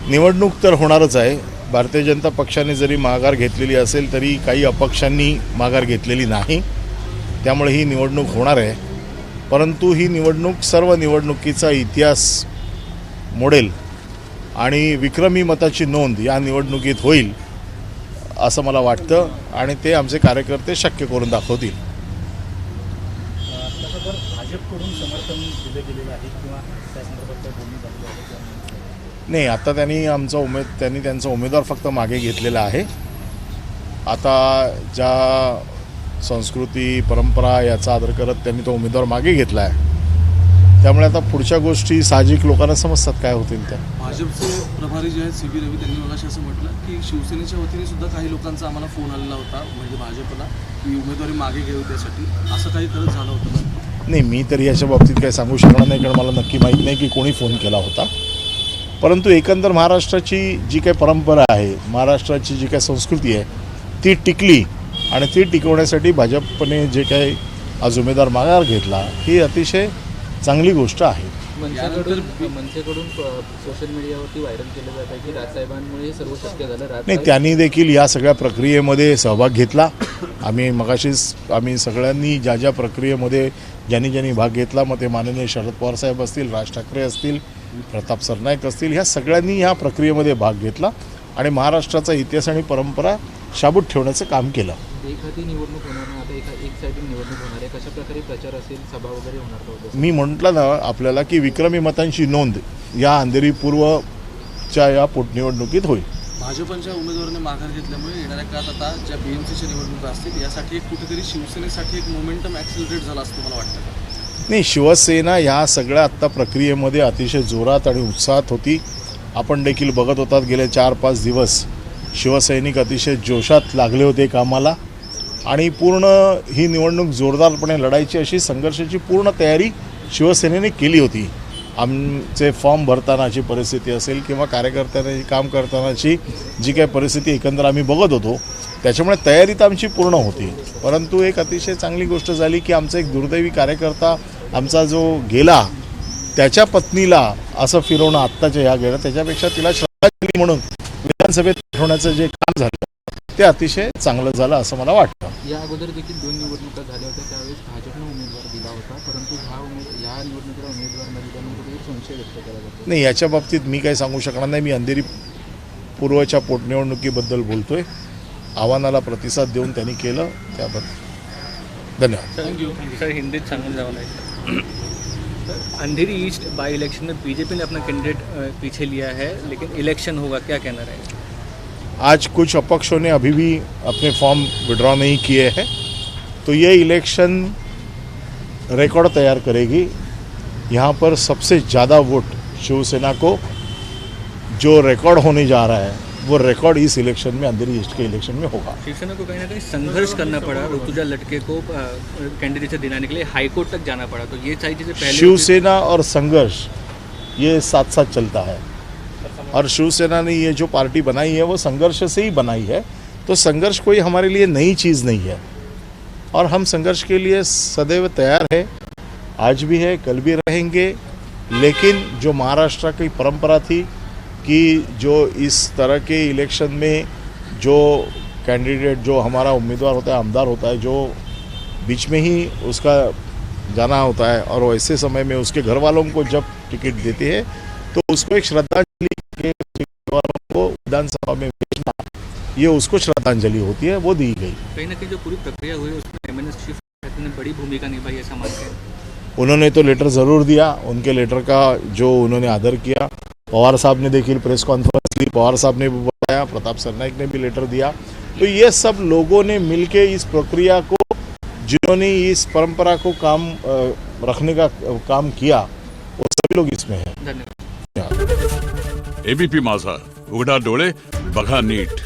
निवडणूक तर होणारच आहे. भारतीय जनता पक्षाने जरी माघार घेतलेली असेल तरी काही अपक्षांनी माघार घेतलेली नाही. त्यामुळे ही निवडणूक होणार आहे. परंतु ही निवडणूक सर्व निवडणुकीचा इतिहास मोडेल आणि विक्रमी मताची नोंद या निवडणुकीत होईल असं मला वाटतं आणि ते आमचे कार्यकर्ते शक्य करून दाखवतील. भाजपकडून समर्थन दिले गेलेलं आहे किंवा त्या संदर्भात बोलणी झालेली आहे? नाही, आता त्यांनी त्यांचा उमेदवार फक्त मागे घेतलेला आहे. आता ज्या संस्कृती परंपरा याचा आदर करत त्यांनी तो उमेदवार मागे घेतला आहे. त्यामुळे आता पुढच्या गोष्टी साहजिक लोकांना समजतात काय होतील त्या. भाजपचे प्रभारी जे आहेत CB रवी त्यांनी मगाशी असं म्हटलं की शिवसेनेच्या वतीने सुद्धा काही लोकांचा आम्हाला फोन आलेला होता म्हणजे भाजपला की उमेदवारी मागे घेऊ त्यासाठी, असं काही करत झालं होतं? नाही, मी तर याच्या बाबतीत काही सांगू शकणार नाही कारण मला नक्की माहीत नाही की कोणी फोन केला होता. परंतु एकंदर महाराष्ट्राची जी काही परंपरा आहे, महाराष्ट्राची जी काही संस्कृती आहे ती टिकली आणि ती टिकवण्यासाठी भाजपने जे काही आज उमेदवार माघार घेतला ही अतिशय चांगली गोष्ट आहे. मनसेकडून सोशल मीडियावरती व्हायरल केलं जात आहे की राजसाहेबांमुळे हे सर्व शक्य झालं. नाही, त्यांनी देखील या सगळ्या प्रक्रियेमध्ये सहभाग घेतला. आम्ही सगळ्यांनी ज्या ज्या प्रक्रियेमध्ये ज्यांनी भाग घेतला, मग ते माननीय शरद पवार साहेब असतील, राज ठाकरे असतील, प्रताप सरनाईक असतील, ह्या सगळ्यांनी ह्या प्रक्रियेमध्ये भाग घेतला आणि महाराष्ट्राचा इतिहास आणि परंपरा शाबूत ठेवण्याचं काम केलं. एखादी निवडणूक होणार ना, आता एक साईड निवडणूक होणार आहे, कशा प्रकारे प्रचार असेल, सभा वगैरे होणार का? मी म्हटलं ना आपल्याला की विक्रमी मतांची नोंद या अंधेरी पूर्वच्या या पोटनिवडणुकीत होईल. भाजपच्या उमेदवाराने माघार घेतल्यामुळे येणाऱ्या काळात आता ज्या BMCच्या निवडणुका असतील यासाठी एक कुठेतरी शिवसेनेसाठी एक मोमेंटम ॲक्सिलरेट झाला असं मला वाटतं का? नाही, शिवसेना ह्या सगळ्या आत्ता प्रक्रियेमध्ये अतिशय जोरात आणि उत्साहात होती. आपण देखील बघत होतात गेले 4-5 दिवस शिवसैनिक अतिशय जोशात लागले होते कामाला आणि पूर्ण ही निवडणूक जोरदारपणे लढायची अशी संघर्षाची पूर्ण तयारी शिवसेनेने केली होती. आमचे फॉर्म भरतानाची परिस्थिती असेल किंवा कार्यकर्त्यांनी काम करतानाची जी काही परिस्थिती एकंदर आम्ही बघत होतो त्याच्यामुळे तयारी तर आमची पूर्ण होती. परंतु एक अतिशय चांगली गोष्ट झाली की आमचा एक दुर्दैवी कार्यकर्ता आमचा जो गेला त्याच्या पत्नीला असं फिरवणं आत्ताच्या ह्या गेलं त्याच्यापेक्षा तिला श्रद्धांजली म्हणून विधानसभेत पाठवण्याचं जे काम झालं ते अतिशय चांगलं झालं असं मला वाटतं. या अगोदर देखील 2 निवडणुका झाल्या होत्या, त्यावेळेस भाजपनं उमेदवार दिला होता, परंतु ह्या निवडणुकीला उमेदवार न दिल्यानंतर संशय व्यक्त केला जातो. नाही, याच्या बाबतीत मी काही सांगू शकणार नाही. मी अंधेरी पूर्वच्या पोटनिवडणुकीबद्दल बोलतोय. आव्हानाला प्रतिसाद देऊन त्यांनी केलं त्याबद्दल धन्यवाद. Thank you sir. हिंदीत सांगून जावं लागेल. अंधेरी ईस्ट बाई इलेक्शन में बीजेपी ने अपना कैंडिडेट पीछे लिया है, लेकिन इलेक्शन होगा, क्या कहना रहेगा? आज कुछ अपक्षों ने अभी भी अपने फॉर्म विड्रॉ नहीं किए हैं, तो ये इलेक्शन रिकॉर्ड तैयार करेगी. यहाँ पर सबसे ज़्यादा वोट शिवसेना को जो रिकॉर्ड होने जा रहा है वो रिकॉर्ड इस इलेक्शन में अंधेरी ईस्ट के इलेक्शन में होगा. शिवसेना को कहीं ना कहीं संघर्ष करना पड़ा, ऋतुजा लटके को कैंडिडेट दिलाने के लिए हाईकोर्ट तक जाना पड़ा, तो ये सारी चीज़ें पहले शिवसेना और संघर्ष ये साथ साथ चलता है और शिवसेना ने ये जो पार्टी बनाई है वो संघर्ष से ही बनाई है. तो संघर्ष कोई हमारे लिए नई चीज़ नहीं है और हम संघर्ष के लिए सदैव तैयार है, आज भी है, कल भी रहेंगे. लेकिन जो महाराष्ट्र की परंपरा थी कि जो इस तरह के इलेक्शन में जो कैंडिडेट जो हमारा उम्मीदवार होता है, आमदार होता है, जो बीच में ही उसका जाना होता है और वैसे समय में उसके घर वालों को जब टिकट देते हैं तो उसको एक श्रद्धांजलि के वालों को विधानसभा में भेजना, ये उसको श्रद्धांजलि होती है, वो दी गई. कहीं ना कहीं जो पूरी प्रक्रिया हुई उसमें MNS चीफ ने बड़ी भूमिका निभाई ऐसा मानते हैं? उन्होंने तो लेटर ज़रूर दिया, उनके लेटर का जो उन्होंने आदर किया. पवार साहब ने देखिए प्रेस कॉन्फ्रेंस ली, पवार साहब ने भी बताया, प्रताप सरनाईक ने भी लेटर दिया. तो ये सब लोगों ने मिलके इस प्रक्रिया को, जिन्होंने इस परंपरा को काम रखने का काम किया, वो सभी लोग इसमें हैं. धन्यवाद. ABP माझा, उघडा डोळे बघा नीट.